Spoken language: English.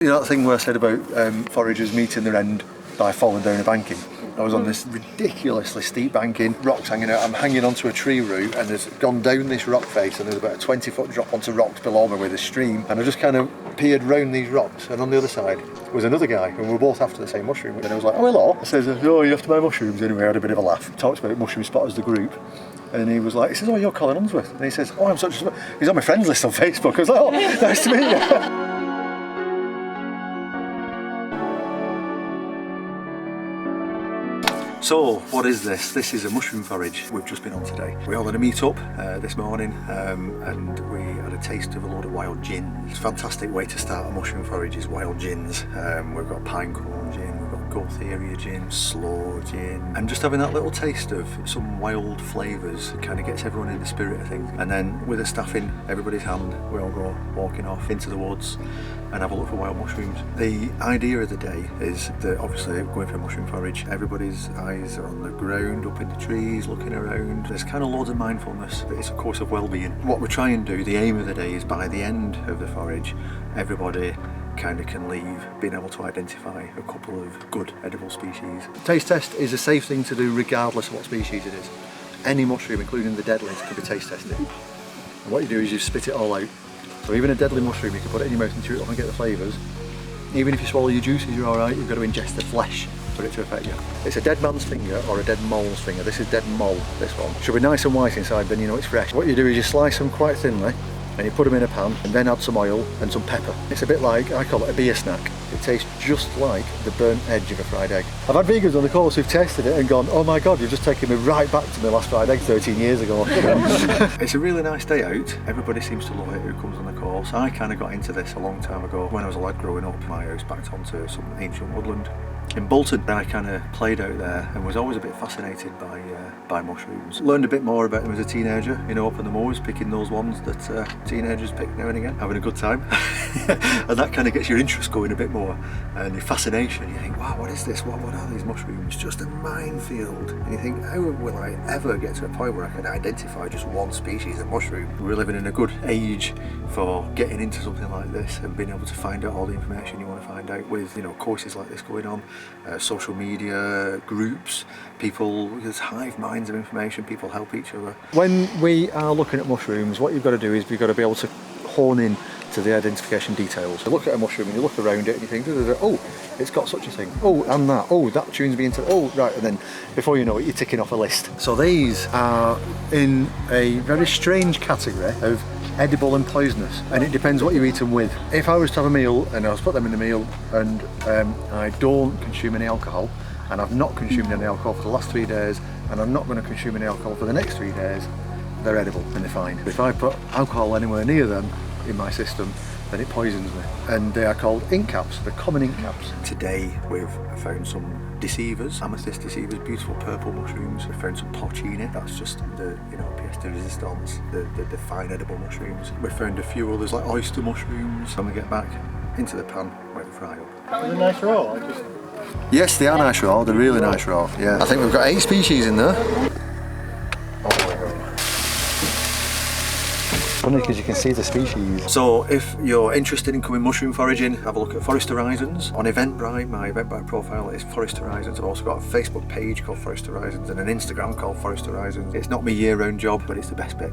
You know that thing where I said about foragers meeting their end by falling down a banking? I was on this ridiculously steep banking, rocks hanging out. I'm hanging onto a tree root and there's gone down this rock face and there's about a 20-foot drop onto rocks below me with a stream, and I just kind of peered round these rocks, and on the other side was another guy and we were both after the same mushroom, and I was like, oh hello. I says, oh, you have to buy mushrooms? Anyway, I had a bit of a laugh. Talked about Mushroom Spotters, the group, and he was like, he says, oh, you're Colin Unsworth, and he says, oh, I'm such a... He's on my friends list on Facebook. I was like, oh, nice to meet you. So, what is this? This is a mushroom forage we've just been on today. We all had a meet up this morning and we had a taste of a load of wild gins. It's a fantastic way to start a mushroom forage is wild gins. We've got pinecone gin, we've got Gotheria gin, sloe gin, and just having that little taste of some wild flavours kind of gets everyone in the spirit of things. And then with a staff in everybody's hand, we all go walking off into the woods and have a look for wild mushrooms. The idea of the day is that obviously going for a mushroom forage, everybody's eyes are on the ground, up in the trees, looking around. There's kind of loads of mindfulness. It's a course of well-being. What we try and do, the aim of the day, is by the end of the forage, everybody kind of can leave being able to identify a couple of good edible species. Taste test is a safe thing to do regardless of what species it is. Any mushroom, including the deadlies, can be taste tested. And what you do is you spit it all out. So even a deadly mushroom, you can put it in your mouth and chew it off and get the flavours. Even if you swallow your juices, you're alright. You've got to ingest the flesh for it to affect you. It's a dead man's finger or a dead mole's finger. This is dead mole, this one. Should be nice and white inside, then you know it's fresh. What you do is you slice them quite thinly and you put them in a pan and then add some oil and some pepper. It's a bit like, I call it a beer snack. It tastes just like the burnt edge of a fried egg. I've had vegans on the course who've tasted it and gone, oh my god, you've just taken me right back to my last fried egg 13 years ago. It's a really nice day out. Everybody seems to love it who comes on the course. I kind of got into this a long time ago. When I was a lad growing up, my house backed onto some ancient woodland in Bolton. I kind of played out there and was always a bit fascinated by mushrooms. Learned a bit more about them as a teenager, you know, up in the moors, picking those ones that teenagers pick now and again, having a good time. And that kind of gets your interest going a bit more, and your fascination. You think, wow, what is this? What are these mushrooms? Just a minefield. And you think, how will I ever get to a point where I can identify just one species of mushroom? We're living in a good age for getting into something like this and being able to find out all the information you want to find out with, you know, courses like this going on, social media, groups, people, there's hive minds of information, people help each other. When we are looking at mushrooms, what you've got to do is you've got to be able to hone in to the identification details. You look at a mushroom and you look around it and you think, oh, it's got such a thing. Oh, and that. Oh, that tunes me into, oh, right. And then before you know it, you're ticking off a list. So these are in a very strange category of edible and poisonous, and it depends what you eat them with. If I was to have a meal and I was to put them in the meal and I don't consume any alcohol, and I've not consumed any alcohol for the last 3 days, and I'm not going to consume any alcohol for the next 3 days, they're edible and they're fine. If I put alcohol anywhere near them in my system, then it poisons me. And they are called ink caps, the common ink caps. Today we've found some deceivers, amethyst deceivers, beautiful purple mushrooms. We've found some porcini, that's just the, you know, pièce de résistance, the fine edible mushrooms. We've found a few others like oyster mushrooms. When we get back into the pan, we're going to fry up. Are they nice raw? Yes, they are nice raw, they're really nice raw, yeah. I think we've got 8 species in there. Funny because you can see the species. So if you're interested in coming mushroom foraging, have a look at Forest Horizons on Eventbrite. My Eventbrite profile is Forest Horizons. I've also got a Facebook page called Forest Horizons and an Instagram called Forest Horizons. It's not my year-round job, but it's the best bit.